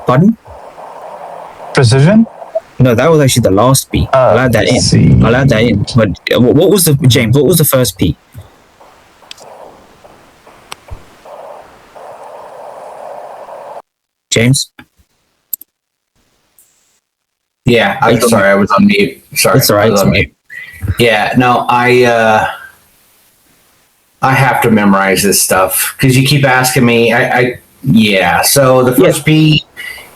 Pardon? Precision? No, that was actually the last P. I'll add that in. See. I'll add that in. But what was the James? What was the first P? James? Yeah, I'm sorry, I was on mute. Sorry, It's all right. I was on mute. Yeah, no, I have to memorize this stuff because you keep asking me. Yeah. So the first P,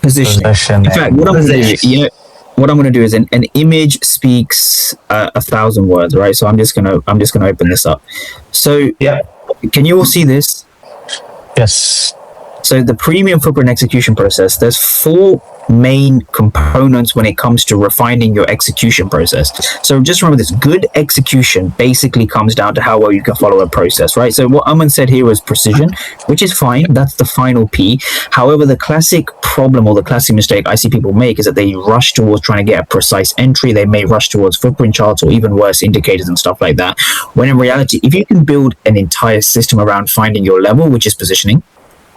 Position. In fact, what I'm going to do is an image speaks 1,000 words, right? So I'm just gonna open this up. So yeah, can you all see this? Yes. So the premium footprint execution process, there's 4 main components when it comes to refining your execution process. So just remember this, good execution basically comes down to how well you can follow a process, right? So what Aman said here was precision, which is fine. That's the final P. However, the classic problem or the classic mistake I see people make is that they rush towards trying to get a precise entry. They may rush towards footprint charts or even worse, indicators and stuff like that. When in reality, if you can build an entire system around finding your level, which is positioning,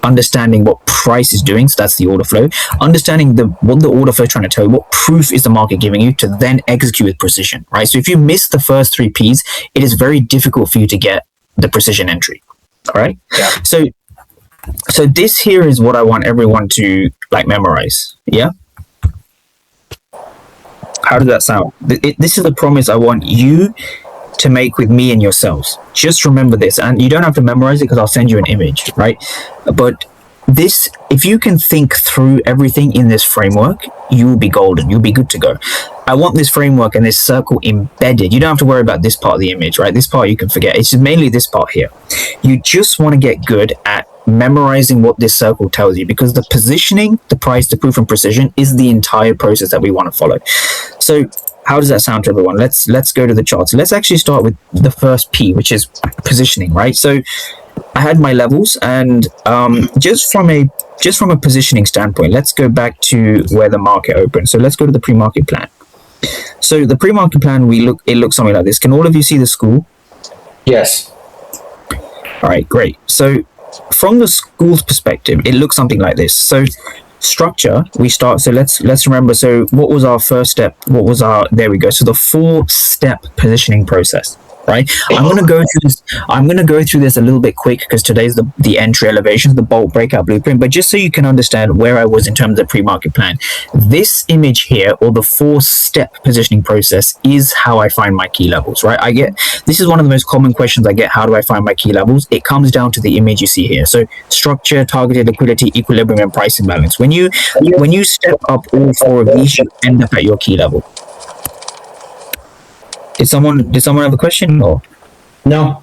understanding what price is doing, so that's the order flow, understanding what the order flow is trying to tell you, what proof is the market giving you, to then execute with precision, right? So if you miss the first 3 Ps, it is very difficult for you to get the precision entry. All right. Yeah. So this here is what I want everyone to memorize. Yeah. How does that sound? This is a promise I want you to make with me and yourselves. Just remember this, and you don't have to memorize it because I'll send you an image, right? But this, if you can think through everything in this framework, you will be golden. You'll be good to go. I want this framework and this circle embedded. You don't have to worry about this part of the image, right? This part you can forget. It's mainly this part here. You just want to get good at memorizing what this circle tells you, because the positioning, the price, the proof, and precision is the entire process that we want to follow. So how does that sound to everyone? Let's go to the charts. Let's actually start with the first P, which is positioning, right? So I had my levels, and just from a positioning standpoint, let's go back to where the market opened. So let's go to the pre-market plan. So the pre-market plan, it looks something like this. Can all of you see the school? yes, All right, great. So from the school's perspective, it looks something like this. So structure, we start, so let's remember, so what was our first step? There we go. So the 4-step positioning process, right? I'm going to go through this a little bit quick because today's the entry elevations, the bolt breakout blueprint, but just so you can understand where I was in terms of pre-market plan, this image here, or the 4-step positioning process, is how I find my key levels, right? This is one of the most common questions I get. How do I find my key levels? It comes down to the image you see here. So structure, targeted liquidity, equilibrium, and price imbalance. When you step up all 4 of these, you end up at your key level. Did someone have a question or no,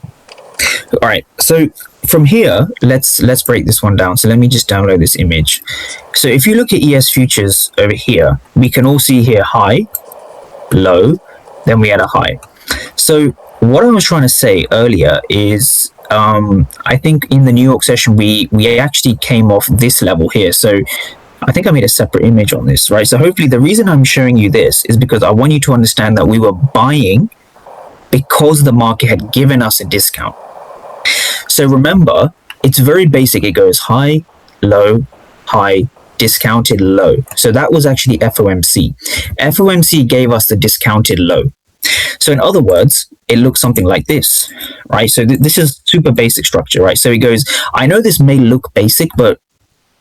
all right? So from here, let's break this one down. So let me just download this image. So if you look at ES futures over here, we can all see here high, low, then we had a high. So what I was trying to say earlier is I think in the New York session we actually came off this level here. So I think I made a separate image on this, right? So hopefully the reason I'm showing you this is because I want you to understand that we were buying because the market had given us a discount. So remember, it's very basic. It goes high, low, high, discounted, low. So that was actually FOMC. FOMC gave us the discounted low. So in other words, it looks something like this, right? So this is super basic structure, right? So it goes, I know this may look basic, but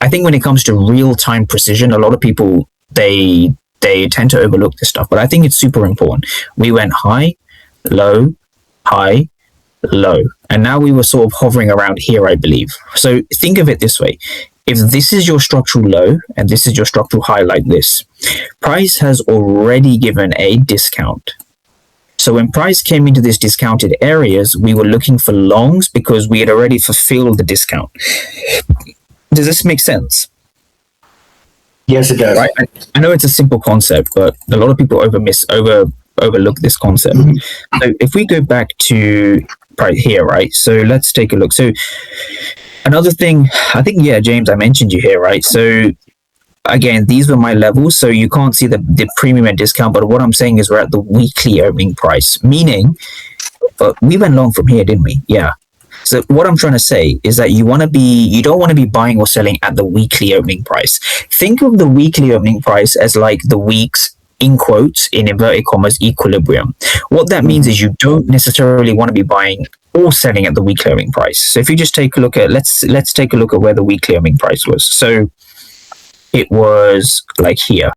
I think when it comes to real-time precision, a lot of people, they tend to overlook this stuff, but I think it's super important. We went high, low, high, low, and now we were sort of hovering around here, I believe. So think of it this way. If this is your structural low and this is your structural high like this, price has already given a discount. So when price came into these discounted areas, we were looking for longs because we had already fulfilled the discount. Does this make sense? yes, it does. Right. I know it's a simple concept, but a lot of people overlook this concept. Mm-hmm. So if we go back to right here, right? So let's take a look. So another thing, I think, James, I mentioned you here, right? So again, these were my levels, so you can't see the premium and discount, but what I'm saying is we're at the weekly opening price, meaning we went long from here, didn't we? Yeah. So what I'm trying to say is that you don't want to be buying or selling at the weekly opening price. Think of the weekly opening price as like the week's, in quotes, in inverted commas, equilibrium. What that means is you don't necessarily want to be buying or selling at the weekly opening price. So if you just take a look at, let's take a look at where the weekly opening price was. So it was like here.